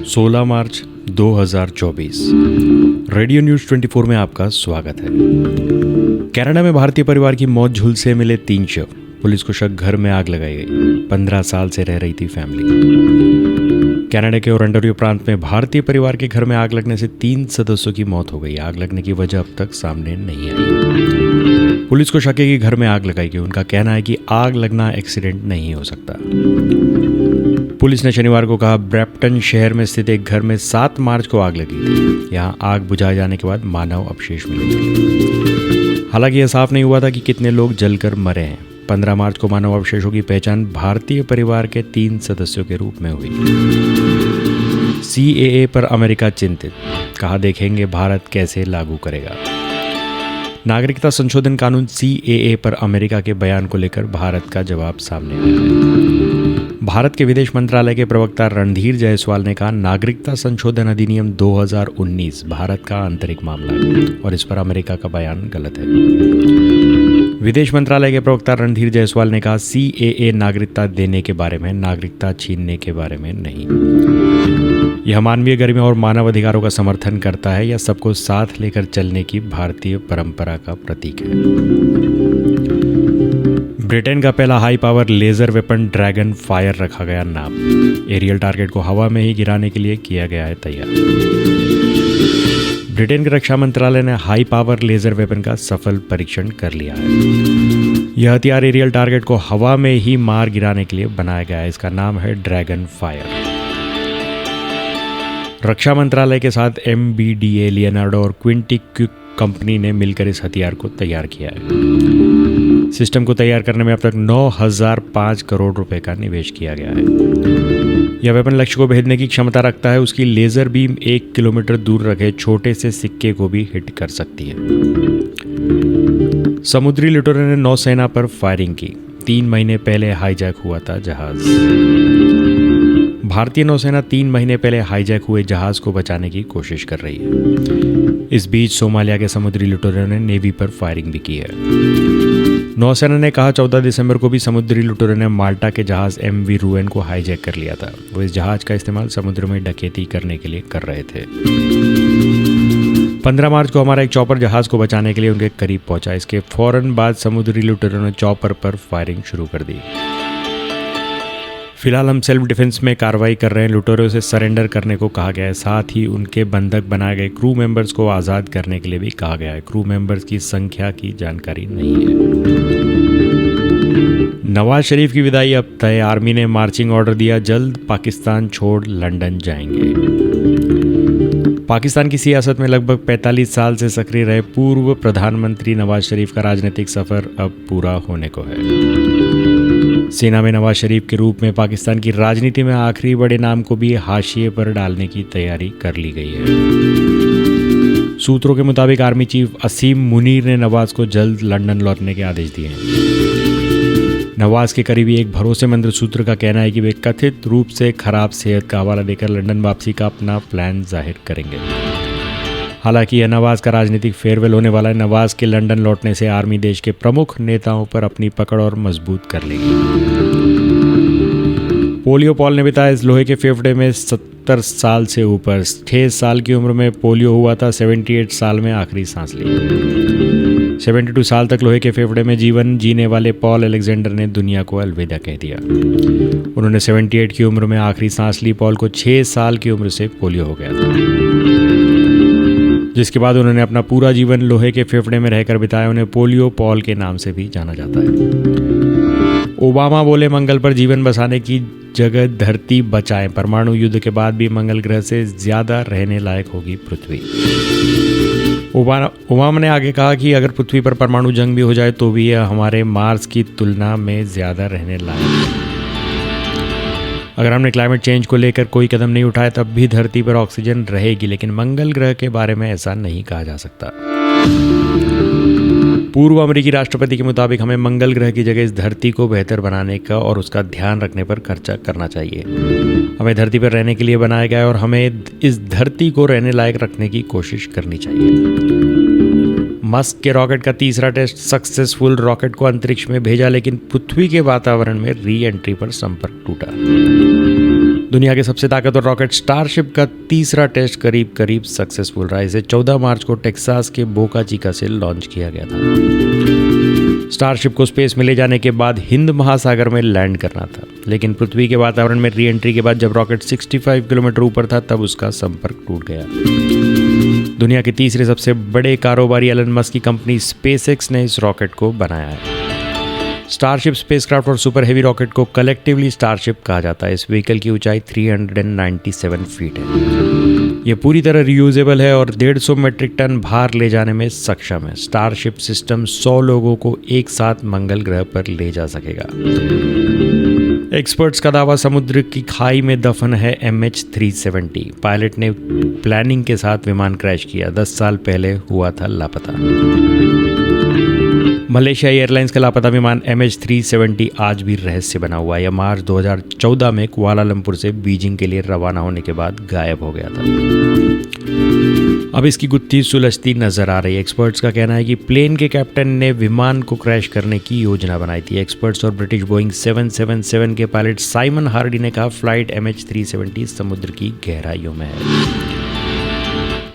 16 मार्च 2024 radio news 24 में आपका स्वागत है। कनाडा में भारतीय परिवार की मौत झुलसे मिले 3 शव। पुलिस को शक घर में आग लगाई गई। 15 साल से रह रही थी फैमिली। कनाडा के ओंटारियो प्रांत में भारतीय परिवार के घर में आग लगने से 3 सदस्यों की मौत हो गई। आग लगने की वजह अब तक सामने नहीं आई। पुलिस को शक है कि घर में आग लगाई गई। उनका कहना है कि आग लगना एक्सीडेंट नहीं हो सकता। पुलिस ने शनिवार को कहा ब्रैम्पटन शहर में स्थित एक घर में 7 मार्च को आग लगी थी। यहाँ आग बुझाए जाने के बाद मानव अवशेष मिले थे। हालांकि यह साफ नहीं हुआ था कि कितने लोग जलकर मरे हैं। 15 मार्च को मानव अवशेषों की पहचान भारतीय परिवार के 3 सदस्यों के रूप में हुई। CAA पर अमेरिका चिंतित, कहा देखेंगे भारत कैसे लागू करेगा। नागरिकता संशोधन कानून CAA पर अमेरिका के बयान को लेकर भारत का जवाब सामने आया है। भारत के विदेश मंत्रालय के प्रवक्ता रणधीर जायसवाल ने कहा नागरिकता संशोधन अधिनियम 2019 भारत का आंतरिक मामला है और इस पर अमेरिका का बयान गलत है। विदेश मंत्रालय के प्रवक्ता रणधीर जायसवाल ने कहा CAA नागरिकता देने के बारे में, नागरिकता छीनने के बारे में नहीं। यह मानवीय गरिमा और मानव अधिकारों का समर्थन करता है या सबको साथ लेकर चलने की भारतीय परंपरा का प्रतीक है। ब्रिटेन का पहला high power laser weapon dragon fire रखा गया नाम। एरियल टारगेट को हवा में ही गिराने के लिए किया गया है तैयार। ब्रिटेन के रक्षा मंत्रालय ने हाई पावर लेजर वेपन का सफल परीक्षण कर लिया है। यह हथियार एरियल टारगेट को हवा में ही मार गिराने के लिए बनाया गया है। इसका नाम है ड्रैगन फायर। रक्षा मंत्रालय के साथ MBDA, लियोनार्डो और क्विंटिक कंपनी ने मिलकर इस हथियार को तैयार किया है। सिस्टम को तैयार करने में अब तक 9,005 करोड़ रुपए का निवेश किया गया है। यह वेपन लक्ष्य को भेदने की क्षमता रखता है। उसकी लेजर बीम 1 किलोमीटर दूर रखे छोटे से सिक्के को भी हिट कर सकती है। समुद्री लुटेरों ने नौसेना पर फायरिंग की। 3 महीने पहले हाईजैक हुआ था जहाज। भारतीय नौसेना 3 महीने पहले हाईजैक हुए जहाज को बचाने की कोशिश कर रही है। इस बीच सोमालिया के समुद्री लुटेरों ने नेवी पर फायरिंग भी की है। नौसेना ने कहा 14 दिसंबर को भी समुद्री लुटेरों ने माल्टा के जहाज MV रूएन को हाईजैक कर लिया था। वो इस जहाज का इस्तेमाल समुद्र में डकैती करने के लिए कर रहे थे। 15 मार्च को हमारा एक चॉपर जहाज को बचाने के लिए उनके करीब पहुंचा। इसके फौरन बाद समुद्री लुटेरों ने चॉपर पर फायरिंग शुरू कर दी। फिलहाल हम सेल्फ डिफेंस में कार्रवाई कर रहे हैं। लुटेरों से सरेंडर करने को कहा गया है। साथ ही उनके बंधक बनाए गए क्रू मेंबर्स को आज़ाद करने के लिए भी कहा गया है। क्रू मेंबर्स की संख्या की जानकारी नहीं है। नवाज शरीफ की विदाई अब तय। आर्मी ने मार्चिंग ऑर्डर दिया, जल्द पाकिस्तान छोड़ लंदन जाएंगे। पाकिस्तान की सियासत में लगभग 45 साल से सक्रिय रहे पूर्व प्रधानमंत्री नवाज शरीफ का राजनीतिक सफर अब पूरा होने को है। सेना में नवाज शरीफ के रूप में पाकिस्तान की राजनीति में आखिरी बड़े नाम को भी हाशिए पर डालने की तैयारी कर ली गई है। सूत्रों के मुताबिक आर्मी चीफ असीम मुनीर ने नवाज को जल्द लंदन लौटने के आदेश दिए हैं। नवाज के करीबी एक भरोसेमंद सूत्र का कहना है कि वे कथित रूप से खराब सेहत का हवाला देकर लंदन वापसी का अपना प्लान जाहिर करेंगे। हालांकि यह नवाज का राजनीतिक फेयरवेल होने वाला है। नवाज के लंदन लौटने से आर्मी देश के प्रमुख नेताओं पर अपनी पकड़ और मजबूत कर लेगी। पोलियो पॉल ने बताया इस लोहे के फेफड़े में 70 साल से ऊपर। 6 साल की उम्र में पोलियो हुआ था। 78 साल में आखिरी सांस ली। 72 साल तक लोहे के फेफड़े में जीवन जीने वाले पॉल अलेक्जेंडर ने दुनिया को अलविदा कह दिया। उन्होंने 78 की उम्र में आखिरी सांस ली। पॉल को 6 साल की उम्र से पोलियो हो गया था, जिसके बाद उन्होंने अपना पूरा जीवन लोहे के फेफड़े में रहकर बिताया। उन्हें पोलियो पॉल के नाम से भी जाना जाता है। ओबामा बोले मंगल पर जीवन बसाने की जगह धरती बचाएं। परमाणु युद्ध के बाद भी मंगल ग्रह से ज्यादा रहने लायक होगी पृथ्वी। ओबामा ने आगे कहा कि अगर पृथ्वी पर परमाणु जंग भी हो जाए तो भी यह हमारे मार्स की तुलना में ज्यादा रहने लायक है। अगर हमने क्लाइमेट चेंज को लेकर कोई कदम नहीं उठाया तब भी धरती पर ऑक्सीजन रहेगी, लेकिन मंगल ग्रह के बारे में ऐसा नहीं कहा जा सकता। पूर्व अमेरिकी राष्ट्रपति के मुताबिक हमें मंगल ग्रह की जगह इस धरती को बेहतर बनाने का और उसका ध्यान रखने पर खर्चा करना चाहिए। हमें धरती पर रहने के लिए बनाया गया है और हमें इस धरती को रहने लायक रखने की कोशिश करनी चाहिए। मस्क के रॉकेट का तीसरा टेस्ट सक्सेसफुल। रॉकेट को अंतरिक्ष में भेजा लेकिन पृथ्वी के वातावरण में री एंट्री पर संपर्क टूटा। दुनिया के सबसे ताकतवर रॉकेट स्टारशिप का तीसरा टेस्ट करीब करीब सक्सेसफुल रहा। इसे 14 मार्च को टेक्सास के बोका चिका से लॉन्च किया गया था। स्टारशिप को स्पेस में ले जाने के बाद हिंद महासागर में लैंड करना था, लेकिन पृथ्वी के वातावरण में री एंट्री के बाद जब रॉकेट 65 किलोमीटर ऊपर था तब उसका संपर्क टूट गया। दुनिया के तीसरे सबसे बड़े कारोबारी एलन मस्क की कंपनी स्पेसएक्स ने इस रॉकेट को बनाया है। स्टारशिप स्पेसक्राफ्ट और सुपर हेवी रॉकेट को कलेक्टिवली स्टारशिप कहा जाता है। इस व्हीकल की ऊंचाई 397 फीट है। यह पूरी तरह रियूजेबल है और 150 मेट्रिक टन भार ले जाने में सक्षम है। स्टारशिप सिस्टम 100 लोगों को एक साथ मंगल ग्रह पर ले जा सकेगा। एक्सपर्ट्स का दावा समुद्र की खाई में दफन है MH370। पायलट ने प्लानिंग के साथ विमान क्रैश किया। 10 साल पहले हुआ था लापता। मलेशिया एयरलाइंस का लापता विमान MH370 आज भी रहस्य बना हुआ है। यह मार्च 2014 में कुआलालंपुर से बीजिंग के लिए रवाना होने के बाद गायब हो गया था। अब इसकी गुत्थी सुलझती नजर आ रही है। एक्सपर्ट्स का कहना है कि प्लेन के कैप्टन ने विमान को क्रैश करने की योजना बनाई थी। एक्सपर्ट्स और ब्रिटिश बोइंग 777 के पायलट साइमन हार्डी ने कहा फ्लाइट MH370 समुद्र की गहराइयों में है।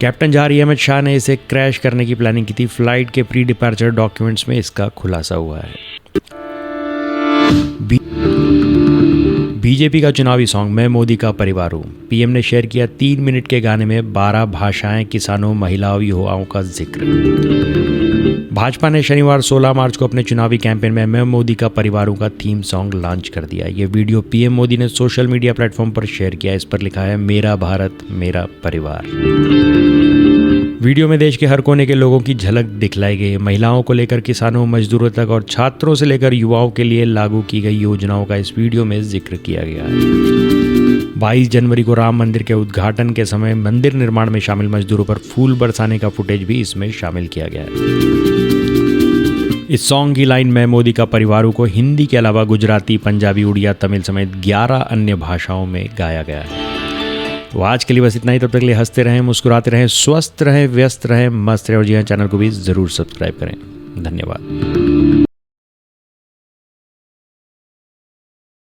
कैप्टन जहारी अहमद शाह ने इसे क्रैश करने की प्लानिंग की थी। फ्लाइट के प्री डिपार्चर डॉक्यूमेंट्स में इसका खुलासा हुआ है। बीजेपी का चुनावी सॉन्ग मैं मोदी का परिवार हूँ। पीएम ने शेयर किया 3 मिनट के गाने में 12 भाषाएं, किसानों, महिलाओं, युवाओं का जिक्र। भाजपा ने शनिवार 16 मार्च को अपने चुनावी कैंपेन में मैं मोदी का परिवार हूँ का थीम सॉन्ग लॉन्च कर दिया। ये वीडियो पीएम मोदी ने सोशल मीडिया प्लेटफॉर्म पर शेयर किया। इस पर लिखा है मेरा भारत मेरा परिवार। वीडियो में देश के हर कोने के लोगों की झलक दिखलाई गई। महिलाओं को लेकर किसानों, मजदूरों तक और छात्रों से लेकर युवाओं के लिए लागू की गई योजनाओं का इस वीडियो में जिक्र किया गया है। 22 जनवरी को राम मंदिर के उद्घाटन के समय मंदिर निर्माण में शामिल मजदूरों पर फूल बरसाने का फुटेज भी इसमें शामिल किया गया है। इस सॉन्ग की लाइन मैं मोदी का परिवारों को हिंदी के अलावा गुजराती, पंजाबी, उड़िया, तमिल समेत 11 अन्य भाषाओं में गाया गया है। तो आज के लिए बस इतना ही। तब तक के लिए हंसते रहें, मुस्कुराते रहें, स्वस्थ रहें, व्यस्त रहें, मस्त रहें और जी हाँ, चैनल को भी ज़रूर सब्सक्राइब करें। धन्यवाद।